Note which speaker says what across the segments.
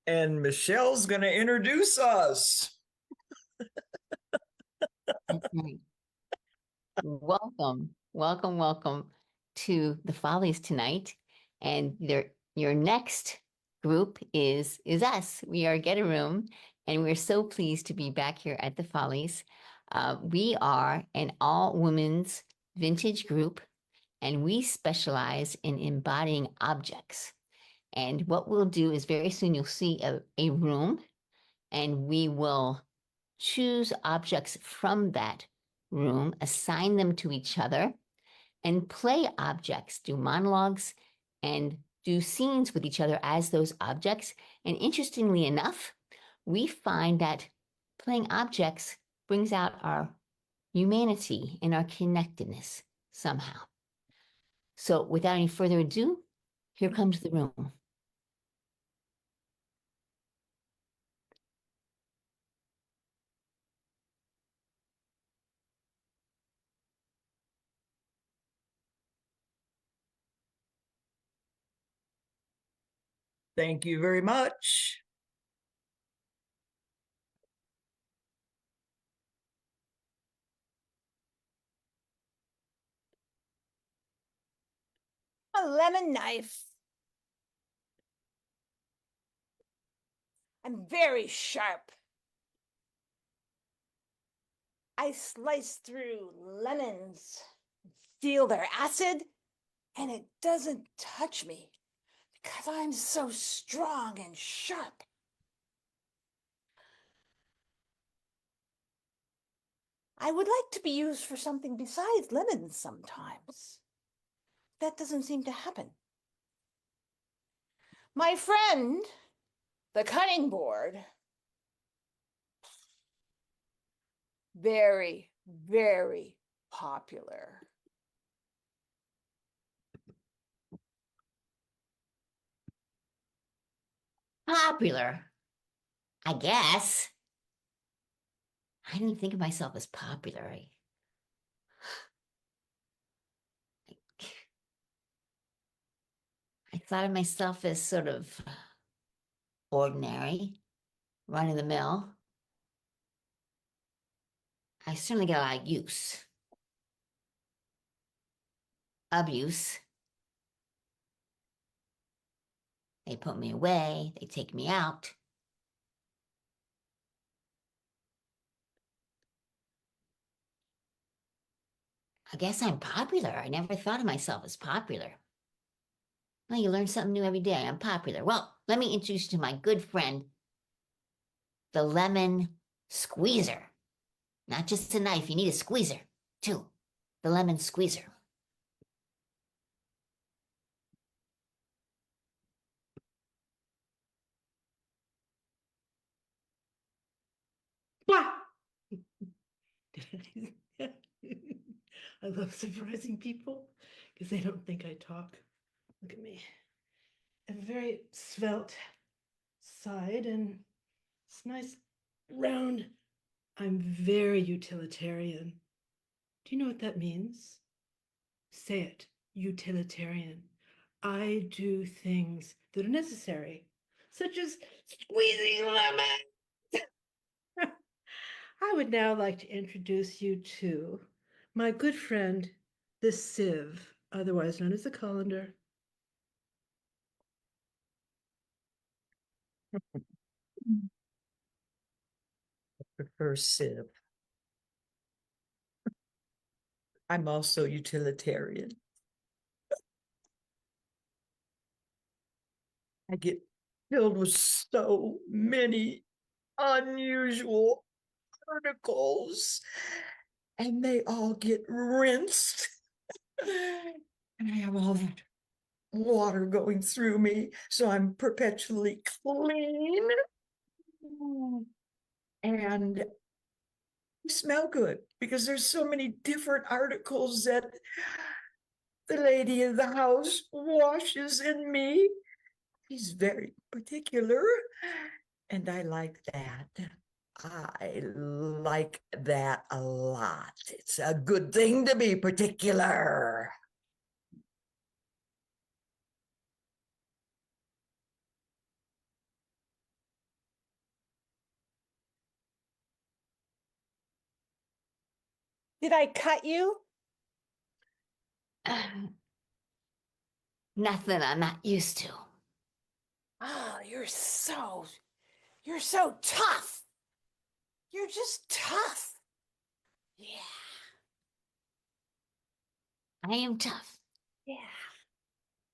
Speaker 1: And Michelle's going to introduce us.
Speaker 2: That's right. Welcome, welcome, welcome to the Follies tonight. And your next group is us. We are Get a Room, and we're so pleased to be back here at the Follies. We are an all-women's vintage group, and we specialize in embodying objects. And what we'll do is very soon you'll see a room, and we will choose objects from that room, assign them to each other, and play objects, do monologues, and do scenes with each other as those objects. And interestingly enough, we find that playing objects brings out our humanity and our connectedness somehow. So, without any further ado, here comes the room.
Speaker 1: Thank you very much.
Speaker 3: A lemon knife. I'm very sharp. I slice through lemons, feel their acid, and it doesn't touch me because I'm so strong and sharp. I would like to be used for something besides lemons sometimes. That doesn't seem to happen. My friend, the cutting board, very, very popular.
Speaker 2: Popular, I guess. I didn't think of myself as popular. I thought of myself as sort of ordinary, run of the mill. I certainly get a lot of abuse. They put me away, they take me out. I guess I'm popular. I never thought of myself as popular. Well, you learn something new every day. I'm popular. Well, let me introduce you to my good friend, the lemon squeezer. Not just a knife, you need a squeezer, too. The lemon squeezer.
Speaker 4: I love surprising people because they don't think I talk. Look at me. I have a very svelte side and it's nice round. I'm very utilitarian. Do you know what that means? Say it, utilitarian. I do things that are necessary, such as squeezing lemon. I would now like to introduce you to my good friend, the sieve, otherwise known as the colander.
Speaker 1: Prefer Civ. I'm also utilitarian. I get filled with so many unusual articles, and they all get rinsed. And I have all that water going through me, so I'm perpetually clean. And smell good because there's so many different articles that the lady of the house washes in me. She's very particular, and I like that. I like that a lot. It's a good thing to be particular.
Speaker 3: Did I cut you?
Speaker 2: Nothing I'm not used to.
Speaker 3: Oh, you're so tough. You're just tough. Yeah,
Speaker 2: I am tough.
Speaker 3: yeah.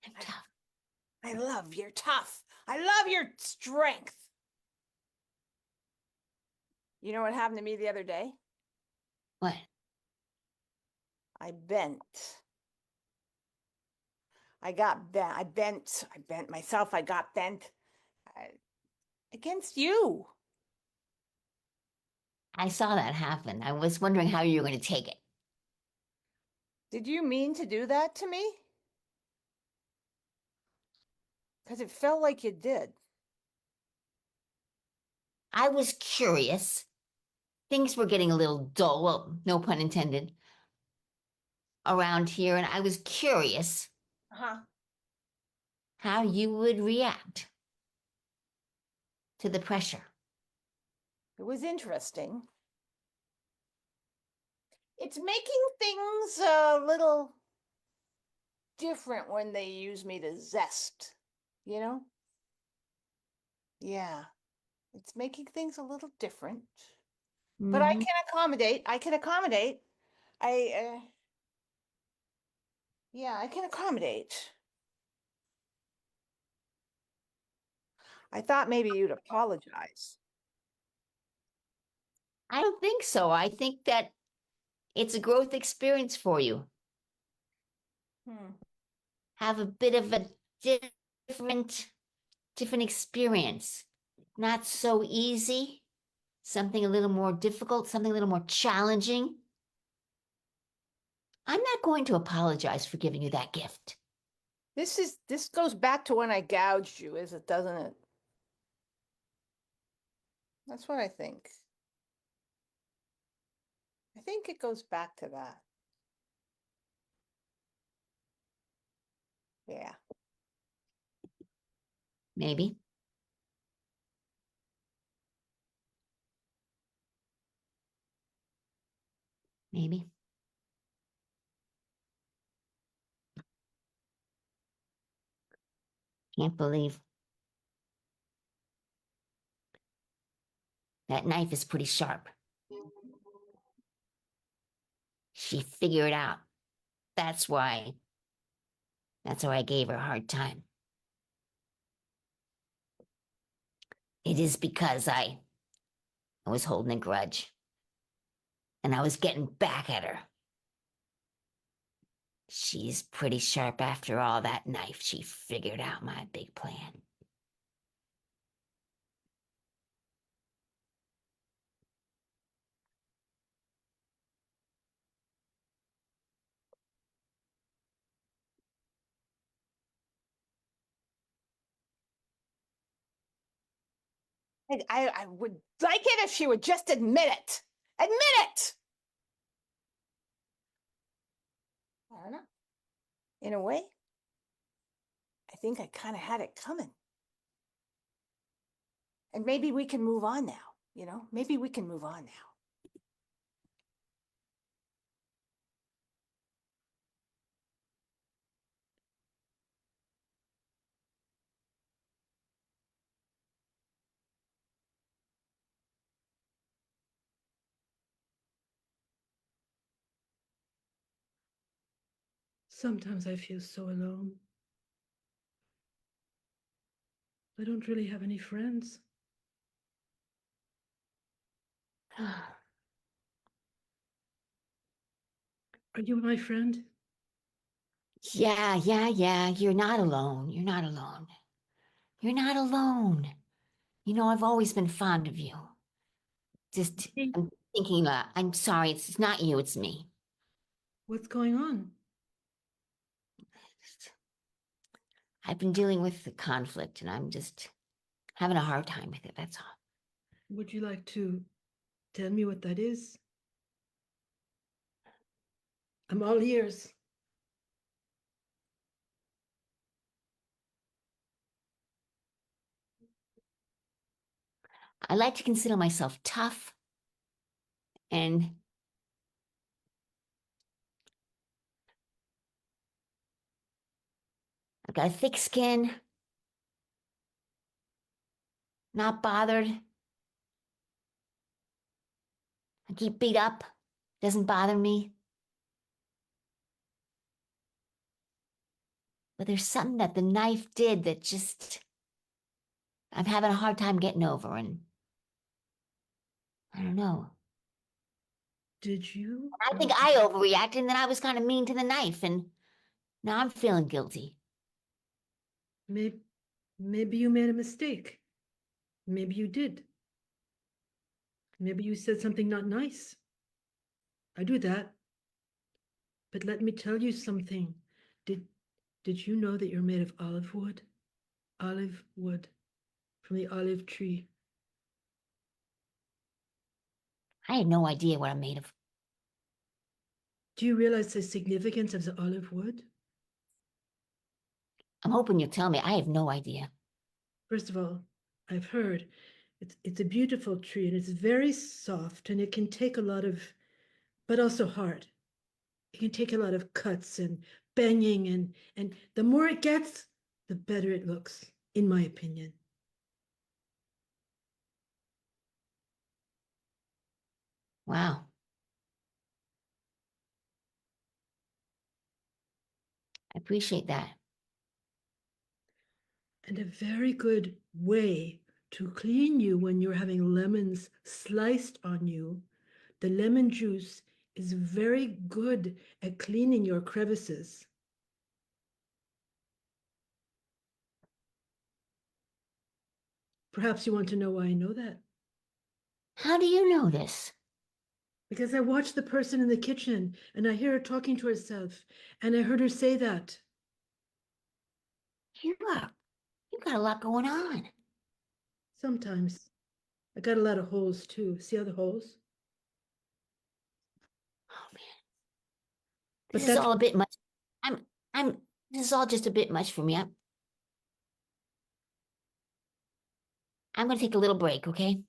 Speaker 2: I'm tough.
Speaker 3: I love your tough. I love your strength. You know what happened to me the other day?
Speaker 2: What?
Speaker 3: I bent. I got bent. I bent myself. I got bent against you.
Speaker 2: I saw that happen. I was wondering how you were going to take it.
Speaker 3: Did you mean to do that to me? Because it felt like you did.
Speaker 2: I was curious. Things were getting a little dull, well, no pun intended, around here, and I was curious
Speaker 3: Uh-huh.
Speaker 2: how you would react to the pressure.
Speaker 3: It was interesting. It's making things a little different when they use me to zest, you know? Yeah, it's making things a little different. But I
Speaker 2: Mhm.
Speaker 3: can accommodate. I can accommodate. Yeah, I can accommodate. I thought maybe you'd apologize.
Speaker 2: I don't think so. I think that it's a growth experience for you.
Speaker 3: Hmm.
Speaker 2: Have a bit of a different different experience. Not so easy, something a little more difficult, something a little more challenging. I'm not going to apologize for giving you that gift.
Speaker 3: This goes back to when I gouged you, is it, doesn't it? That's what I think. I think it goes back to that. Yeah.
Speaker 2: Maybe. Maybe. Can't believe that knife is pretty sharp. She figured out. That's why. That's why I gave her a hard time. It is because I was holding a grudge. And I was getting back at her. She's pretty sharp after all. That knife. She figured out my big plan.
Speaker 3: I would like it if she would just admit it. Admit it! I don't know. In a way, I think I kind of had it coming. And maybe we can move on now, you know? Maybe we can move on now.
Speaker 4: Sometimes I feel so alone. I don't really have any friends. Are you my friend?
Speaker 2: Yeah. You're not alone. You're not alone. You're not alone. You know, I've always been fond of you. Just,
Speaker 4: Hey,
Speaker 2: I'm thinking, I'm sorry, it's not you, it's me.
Speaker 4: what's going on?
Speaker 2: I've been dealing with the conflict and I'm just having a hard time with it, that's all.
Speaker 4: Would you like to tell me what that is? I'm all ears.
Speaker 2: I like to consider myself tough and I've got a thick skin. Not bothered. I keep beat up. Doesn't bother me. But there's something that the knife did that just I'm having a hard time getting over, and I don't know.
Speaker 4: Did you?
Speaker 2: I think I overreacted and then I was kind of mean to the knife, and now I'm feeling guilty.
Speaker 4: Maybe you made a mistake. Maybe you did. Maybe you said something not nice. I do that. But let me tell you something. Did did you know that you're made of olive wood? Olive wood from the olive tree.
Speaker 2: I had no idea what I'm made of.
Speaker 4: Do you realize the significance of the olive wood?
Speaker 2: I'm hoping you'll tell me. I have no idea.
Speaker 4: First of all, I've heard it's a beautiful tree and it's very soft and it can take a lot of, but also hard. It can take a lot of cuts and banging and the more it gets, the better it looks, in my opinion.
Speaker 2: Wow. I appreciate that.
Speaker 4: And a very good way to clean you when you're having lemons sliced on you, the lemon juice is very good at cleaning your crevices. Perhaps you want to know why I know that.
Speaker 2: How do you know this?
Speaker 4: Because I watched the person in the kitchen and I hear her talking to herself and I heard her say that.
Speaker 2: You got a lot going on.
Speaker 4: Sometimes. I got a lot of holes too. See all the holes?
Speaker 2: Oh man,
Speaker 4: But
Speaker 2: this is
Speaker 4: that's
Speaker 2: all a bit much. I'm. This is all just a bit much for me. I'm gonna take a little break. Okay.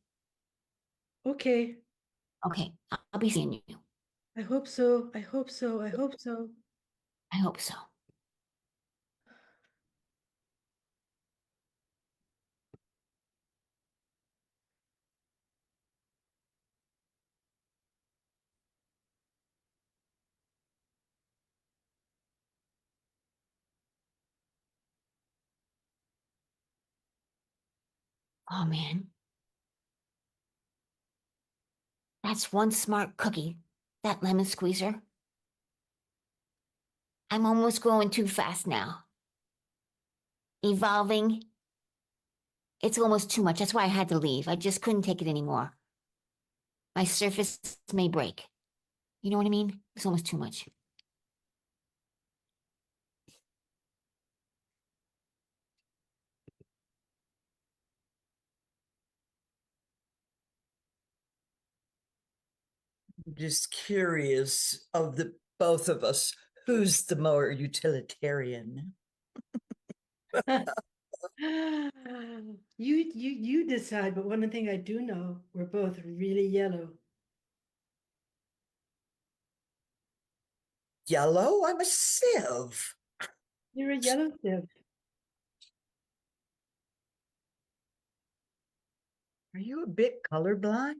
Speaker 4: okay.
Speaker 2: Okay. I'll be seeing you.
Speaker 4: I hope so. I hope so. I hope so.
Speaker 2: I hope so. Oh man, that's one smart cookie. That lemon squeezer. I'm almost going too fast now. Evolving. It's almost too much. That's why I had to leave. I just couldn't take it anymore. My surface may break. You know what I mean? It's almost too much.
Speaker 1: Just curious of the both of us, who's the more utilitarian?
Speaker 4: You decide, but one thing I do know, we're both really yellow.
Speaker 1: Yellow? I'm a sieve.
Speaker 4: You're a yellow sieve.
Speaker 1: Are you a bit colorblind?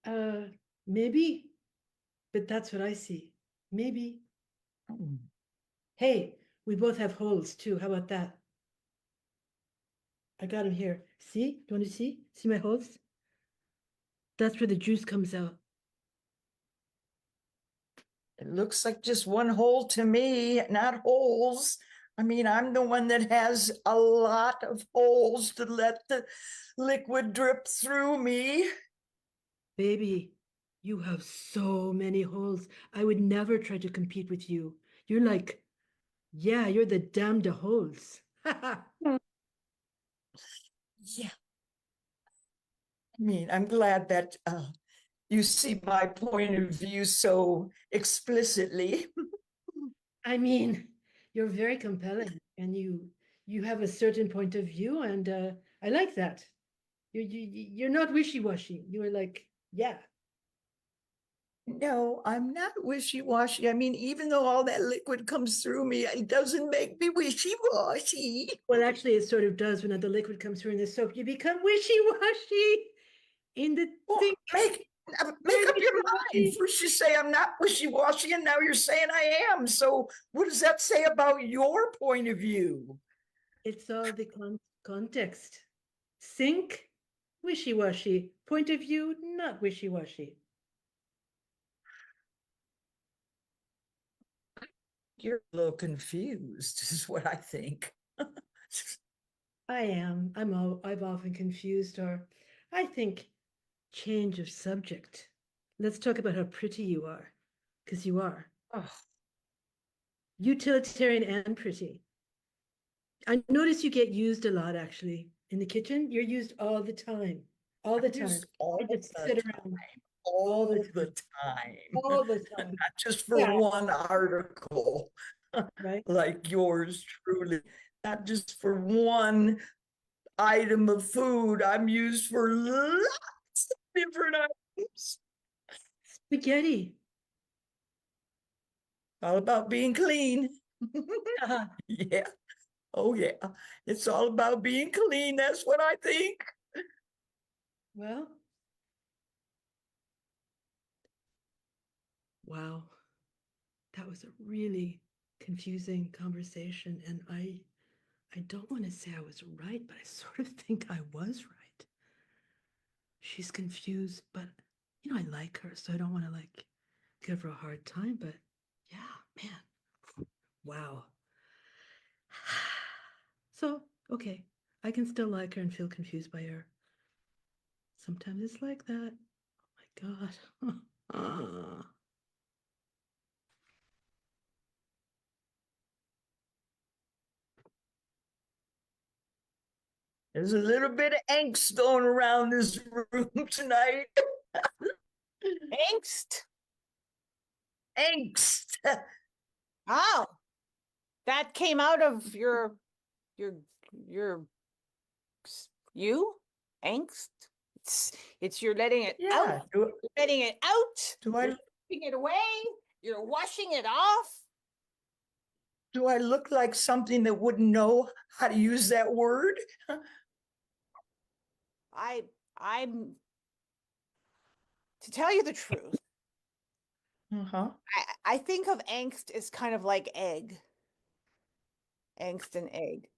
Speaker 4: Uh, maybe, but that's what I see. Maybe.
Speaker 1: Hmm.
Speaker 4: Hey, we both have holes too. How about that? I got them here. See? Do you want to see? See my holes? That's where the juice comes out.
Speaker 1: It looks like just one hole to me, not holes. I mean, I'm the one that has a lot of holes to let the liquid drip through me.
Speaker 4: Baby, you have so many holes. I would never try to compete with you. You're like, yeah, you're the dame de holes.
Speaker 1: Yeah. I mean, I'm glad that you see my point of view so explicitly.
Speaker 4: I mean, you're very compelling and you have a certain point of view and I like that. You're not wishy-washy. You're like, yeah.
Speaker 1: No, I'm not wishy-washy. I mean, even though all that liquid comes through me, it doesn't make me wishy-washy.
Speaker 4: Well, actually, it sort of does when the liquid comes through in the soap. You become wishy-washy in the
Speaker 1: Well,
Speaker 4: thing.
Speaker 1: make up your
Speaker 4: Wishy-washy.
Speaker 1: mind. First you say I'm not wishy-washy, and now you're saying I am. So what does that say about your point of view?
Speaker 4: It's all the context. Sink, wishy-washy. Point of view, not wishy-washy.
Speaker 1: You're a little confused, is what I think.
Speaker 4: I am. I've often confused her. I think change of subject. Let's talk about how pretty you are, because you are.
Speaker 1: Oh,
Speaker 4: Utilitarian and pretty. I notice you get used a lot, actually. In the kitchen, you're used all the time. All the time.
Speaker 1: just all
Speaker 4: I just
Speaker 1: the
Speaker 4: sit
Speaker 1: time.
Speaker 4: around
Speaker 1: All
Speaker 4: the
Speaker 1: the time.
Speaker 4: all the time,
Speaker 1: Not just for
Speaker 4: Yeah.
Speaker 1: one article
Speaker 4: right?
Speaker 1: like yours truly. Not just for one item of food. I'm used for lots of different items.
Speaker 4: Spaghetti.
Speaker 1: All about being clean. Yeah. Oh, yeah. It's all about being clean. That's what I think.
Speaker 4: Well, wow. That was a really confusing conversation, and I don't want to say I was right, but I sort of think I was right. She's confused, but I like her, so I don't want to like give her a hard time, but yeah, man. Wow. So, okay, I can still like her and feel confused by her. Sometimes it's like that. Oh my God.
Speaker 1: There's a little bit of angst going around this room tonight.
Speaker 3: Angst.
Speaker 1: Angst.
Speaker 3: Oh, that came out of your your you angst. It's you're letting it
Speaker 1: Yeah.
Speaker 3: out. You're letting it out.
Speaker 1: Do
Speaker 3: You're
Speaker 1: I
Speaker 3: keeping it away. You're washing it off.
Speaker 1: do I look like something that wouldn't know how to use that word?
Speaker 3: I'm to tell you the truth.
Speaker 1: Uh-huh.
Speaker 3: I think of angst as kind of like egg. Angst and egg.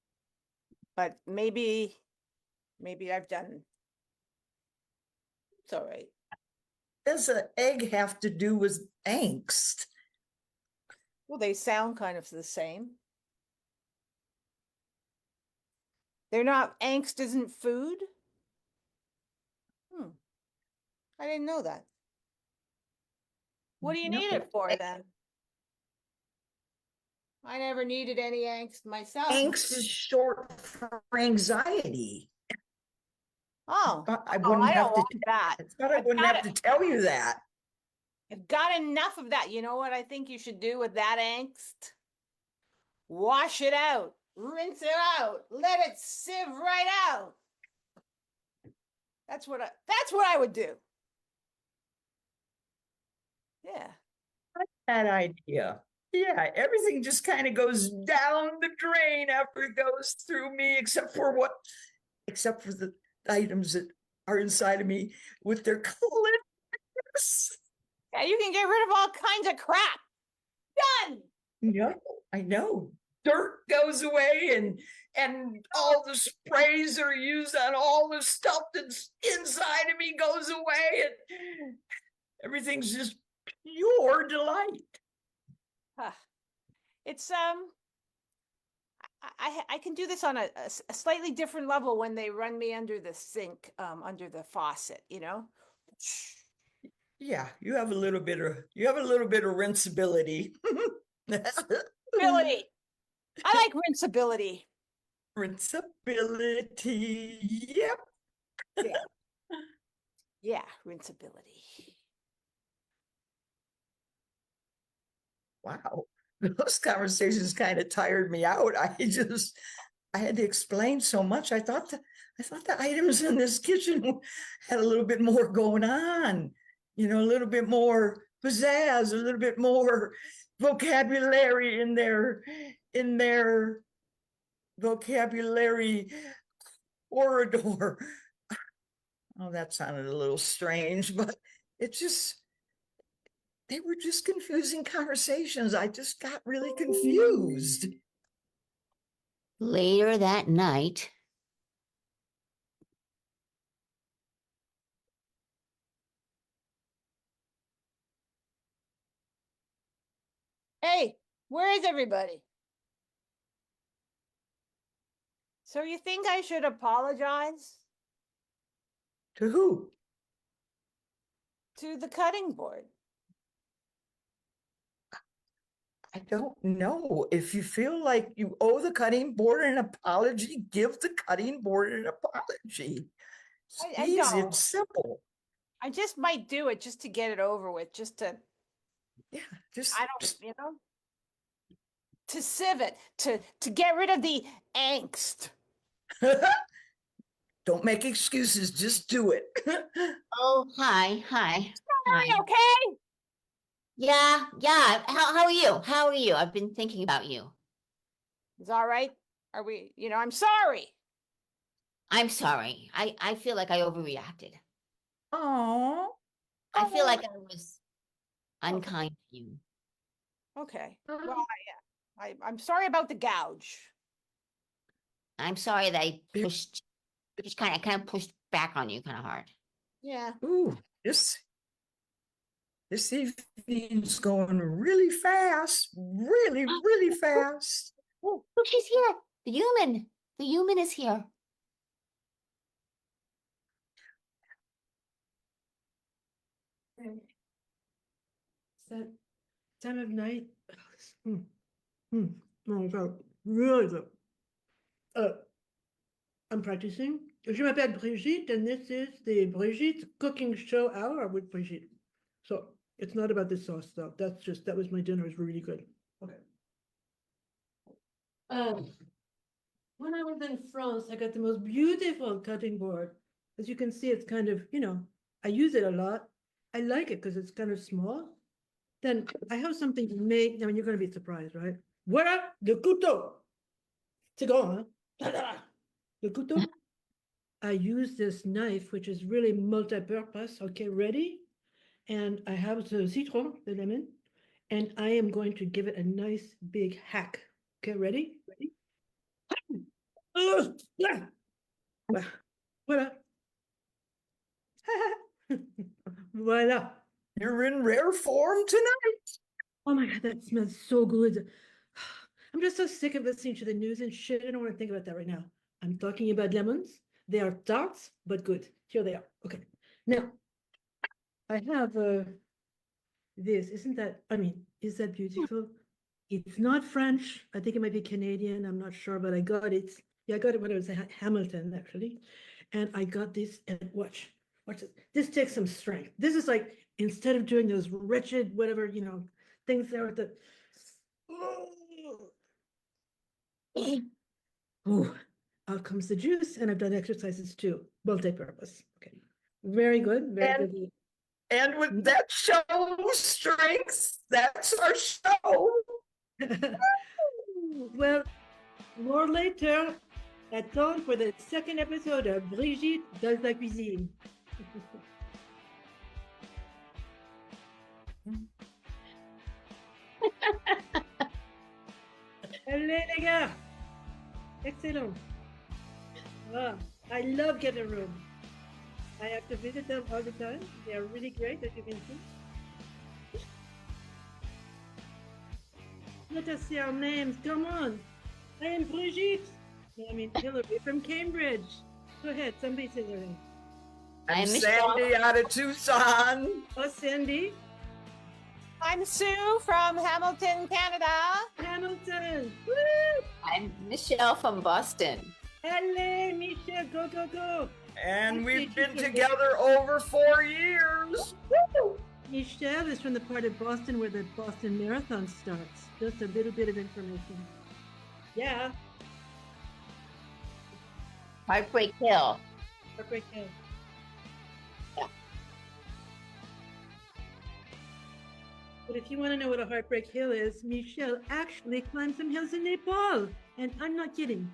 Speaker 3: But maybe I've done it's all right.
Speaker 1: Does an egg have to do with angst?
Speaker 3: Well, they sound kind of the same. They're not angst isn't food. I didn't know that. What do you
Speaker 1: No.
Speaker 3: need it for then? I never needed any angst myself.
Speaker 1: Angst is short for anxiety.
Speaker 3: Oh,
Speaker 1: I
Speaker 3: oh,
Speaker 1: wouldn't
Speaker 3: I
Speaker 1: have
Speaker 3: don't
Speaker 1: to.
Speaker 3: want that.
Speaker 1: I thought I
Speaker 3: I've
Speaker 1: wouldn't
Speaker 3: got
Speaker 1: have to tell you that.
Speaker 3: I've got enough of that. You know what I think you should do with that angst? Wash it out, rinse it out, let it sieve right out. That's what I would do. Yeah.
Speaker 1: That idea. Yeah, everything just kind of goes down the drain after it goes through me, except for the items that are inside of me with their clips.
Speaker 3: Yeah, you can get rid of all kinds of crap. Done.
Speaker 1: No, I know. Dirt goes away and all the sprays that are used on all the stuff that's inside of me goes away and everything's just pure delight.
Speaker 3: It's I can do this on a slightly different level when they run me under the sink, under the faucet,
Speaker 1: Yeah, you have a little bit of rinsability.
Speaker 3: Ability. I like rinsability.
Speaker 1: Rinsability. Yep.
Speaker 3: Yeah, rinsability.
Speaker 1: Wow. Those conversations kind of tired me out. I had to explain so much. I thought the items in this kitchen had a little bit more going on, a little bit more pizzazz, a little bit more vocabulary in their vocabulary corridor. Oh, that sounded a little strange, but it just, they were just confusing conversations. I just got really confused.
Speaker 2: Later that night,
Speaker 3: Hey, where is everybody? So you think I should apologize
Speaker 1: To who?
Speaker 3: to the cutting board?
Speaker 1: I don't know. If you feel like you owe the cutting board an apology, give the cutting board an apology. It's
Speaker 3: I
Speaker 1: easy
Speaker 3: don't.
Speaker 1: and simple.
Speaker 3: I just might do it just to get it over with, just to,
Speaker 1: Yeah, just
Speaker 3: I don't, you know, to sieve it, to get rid of the angst.
Speaker 1: don't make excuses, just do it.
Speaker 2: oh, hi. Hi.
Speaker 3: Okay.
Speaker 2: Yeah. How are you? How are you? I've been thinking about you.
Speaker 3: It's all right. Are we, I'm sorry.
Speaker 2: I'm sorry. I feel like I overreacted.
Speaker 1: Oh,
Speaker 2: I feel like I was unkind to you.
Speaker 3: Okay. Well, I'm sorry about the gouge.
Speaker 2: I'm sorry that I just kind of pushed back on you kind of hard.
Speaker 3: Yeah.
Speaker 1: ooh, this evening's going really fast, really fast.
Speaker 2: Oh, look, she's here. The human. The human is here.
Speaker 4: It's that time of night. Oh my God, really good. I'm practicing. Je m'appelle Brigitte, and this is the Brigitte Cooking Show Hour with Brigitte. So it's not about the sauce, though. That was my dinner. It's really good. Okay. When I was in France, I got the most beautiful cutting board. As you can see, it's kind of, I use it a lot. I like it because it's kind of small. Then I have something made. I mean, you're going to be surprised, right? Voilà, le couteau. C'est grand, hein? Le couteau. I use this knife, which is really multi-purpose. Okay, ready? And I have the citron, the lemon, and I am going to give it a nice big hack. Okay, ready? Ready? Voilà. Voila.
Speaker 1: You're in rare form tonight.
Speaker 4: Oh my God, that smells so good. I'm just so sick of listening to the news and shit. I don't want to think about that right now. I'm talking about lemons. They are tarts, but good. Here they are. Okay. Now, I have this. Isn't that, I mean, is that beautiful? It's not French. I think it might be Canadian. I'm not sure, but I got it. Yeah, I got it when I was at Hamilton, actually. And I got this, and watch this. This takes some strength. This is like, instead of doing those wretched, whatever, things there with the, oh, out comes the juice, and I've done exercises too, multi-purpose. Okay, very good, very good.
Speaker 1: And with that show strength, that's our show.
Speaker 4: Well, more later, attend for the second episode of Brigitte does la cuisine. Allez les gars, excellent. Ah, I love Getting Room. I have to visit them all the time. They are really great, as you can see. Let us see our names. Come on. I am Brigitte. No, I mean Hillary from Cambridge. Go ahead. Somebody say their name.
Speaker 1: I'm
Speaker 2: Michelle.
Speaker 1: Sandy out of Tucson.
Speaker 4: Oh, Sandy.
Speaker 3: I'm Sue from Hamilton, Canada.
Speaker 4: Hamilton. Woo!
Speaker 2: I'm Michelle from Boston.
Speaker 4: Allez, Michelle. Go, go, go.
Speaker 1: And we've been together over 4 years.
Speaker 4: Woo! Michelle is from the part of Boston where the Boston Marathon starts. Just a little bit of information. Yeah.
Speaker 2: Heartbreak Hill.
Speaker 4: Heartbreak Hill. But if you want to know what a heartbreak hill is, Michelle actually climbed some hills in Nepal. And I'm not kidding.